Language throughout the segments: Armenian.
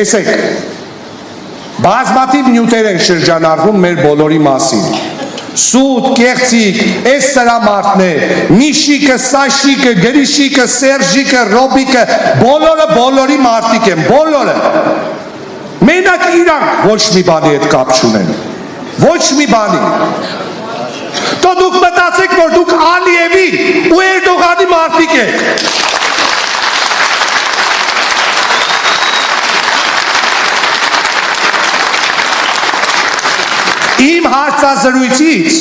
տեսեք, բազմաթիվ նյութեր են շրջանառվում մեր բոլորի մասին, սուտ, կեղծիկ, այս տրամարտներ, Միշիկը, Սաշիկը, Գրիշիկը, Սերժիկը, Ռոբիկը, բոլորի մարդիկ են, բոլորը, մենակ իրանք ոչ մի բանի հետ կապ չունեն, ոչ մի բանի, Դո դուք մտածեք, որ դուք Ալիևի ու Էրդողանի մարդիկ եք, Իմ հարցազրույցից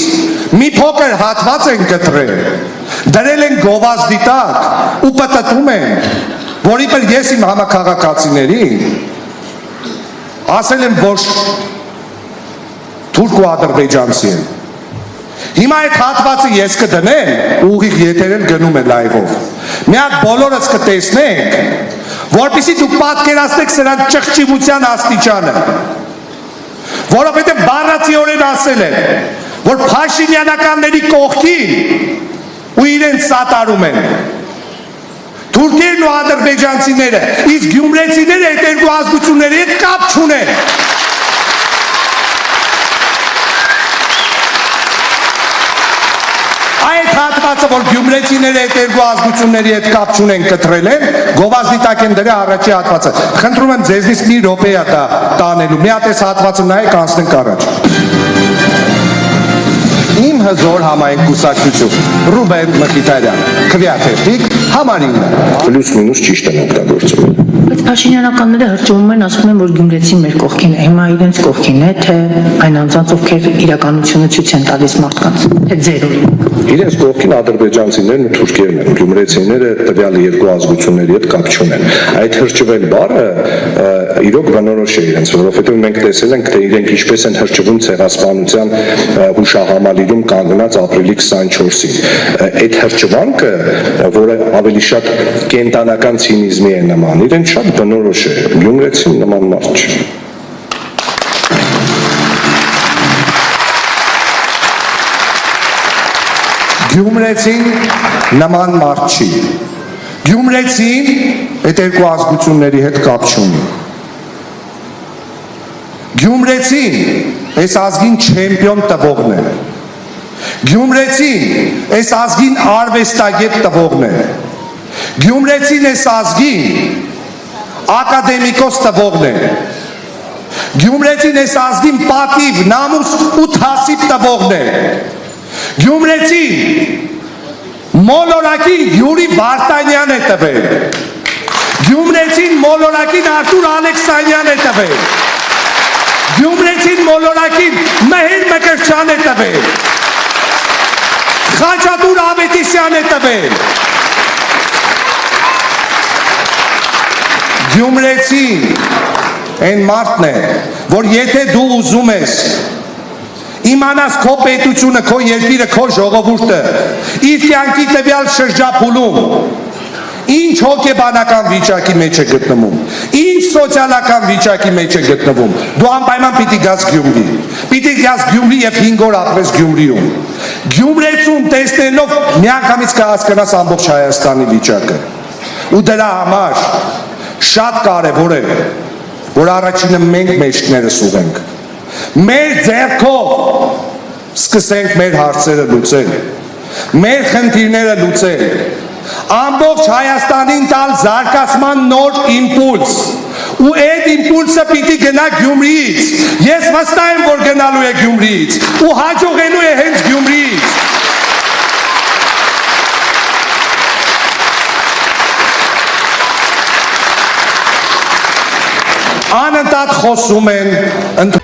մի փոքր հատված են կտրել, դրել են գովազդի տակ ու պտտում են, որի પર ես իմ համաքաղաքացիներին ասել եմ, որ թուրք ու ադրբեջանցի են։ Հիմա այդ հատվածը ես կդնեմ, ուղիղ եթերել գնում է լայվով։ Մի հատ բոլորս կտեսնենք, որպեսզի դուք պատկերացնեք սրանց ճղճիվության աստիճանը։ Որովհետև բառացիորեն ասել են, որ Փաշինյանականների կողքին ու իրենց սատարում են։ Թուրքերն ու ադրբեջանցիները, իսկ գյումրեցիները այդ երկու ազգությունների հետ կապ չունեն։ Այդ հատվածը, որ գյումրեցիները այդ երկու ազգությունների հետ կապ չունեն կտրել են, գովազդի տակ են դրել առաջի հատվածը։ Խնդրում եմ ձեզնից մի րոպե է տանելու, մի հատ այս հատվածը նայեք, անցնենք առաջ։ Իմ հզոր համայնք կուսակցություն, Ռուբեն Մխիթարյան, քվեաթերթիկ, համարինը, պլյուս մինուս ճիշտ են օգտագործում։ Բայց Փաշինյանականները հրճվում են, ասում են, որ գյումրեցին մեր կողքին է, հիմա իրենց կողքին է, թե այն անձանց, ովքեր իրականությունը ցույց են տալիս մարդկանց, թե ձերով։ Իրենց կողքին ադրբեջանցիներն ու թուրքերն են, գյումրեցիները տվյալ երկու ազգությունների հետ կապ չունեն։ Այդ հրճվել բառը իրոք բնորոշ է իրենց, որովհետև մենք տեսել ենք, թե իրենք ինչպես են հրճվում ցեղասպանության հուշահամալիրում կանգնած ապրիլի 24-ին։ Այդ հրճվանքը, որը ավելի շատ կենտանական ցինիզմի է նման, իրեն շատ բնորոշ է, գյումրեցին նման մարդ չէ։ Գյումրեցին նման մարդ չի։ Գյումրեցին այդ երկու ազգությունների հետ կապ չունի։ Գյումրեցին այս ազգին չեմպիոն տվողն է։ Գյումրեցին այս ազգին արվեստագետ տվողն է։ Գյումրեցին այս ազգին ակադեմիկոս տվողն է։ Գյումրեցին այս ազգին պատիվ, նամուս ու թասիբ տվողն է։ Գյումրեցին մոլորակին Յուրի Վարդանյան է տվել։ Գյումրեցին մոլորակին Արտուր Ալեքսանյան է տվել։ Գյումրեցին մոլորակին Մեհեր Մկրտչյան է տվել։ Խաչատուր Ավետիսյան է տվել։ Գյումրեցին այն մարդն է, որ եթե դու ուզում ես իմանաս քո պետությունը, քո երկիրը, քո ժողովուրդը իր կյանքի տվյալ շրջափուլում ինչ հոգեբանական վիճակի մեջ է գտնվում, ինչ սոցիալական վիճակի մեջ է գտնվում, դու անպայման պիտի գաս Գյումրի, պիտի գաս Գյումրի եւ 5 օր ապրես Գյումրիում։ Գյումրեցուն տեսնելով միանգամից կհասկանաս ամբողջ Հայաստանի վիճակը։ Ու դրա համար շատ կարևոր է, որ առաջինը մենք մեջքներս ուղենք։ Մեր ձեռքով սկսենք մեր հարցերը լուծել, մեր խնդիրները լուծել, ամբողջ Հայաստանին տալ զարգացման նոր իմպուլս, ու այդ իմպուլսը պիտի գնա Գյումրիից, ես վստահ եմ, որ գնալու է Գյումրիից, ու հաջողելու է հենց Գյումրիից։ Անընդհատ խոսում են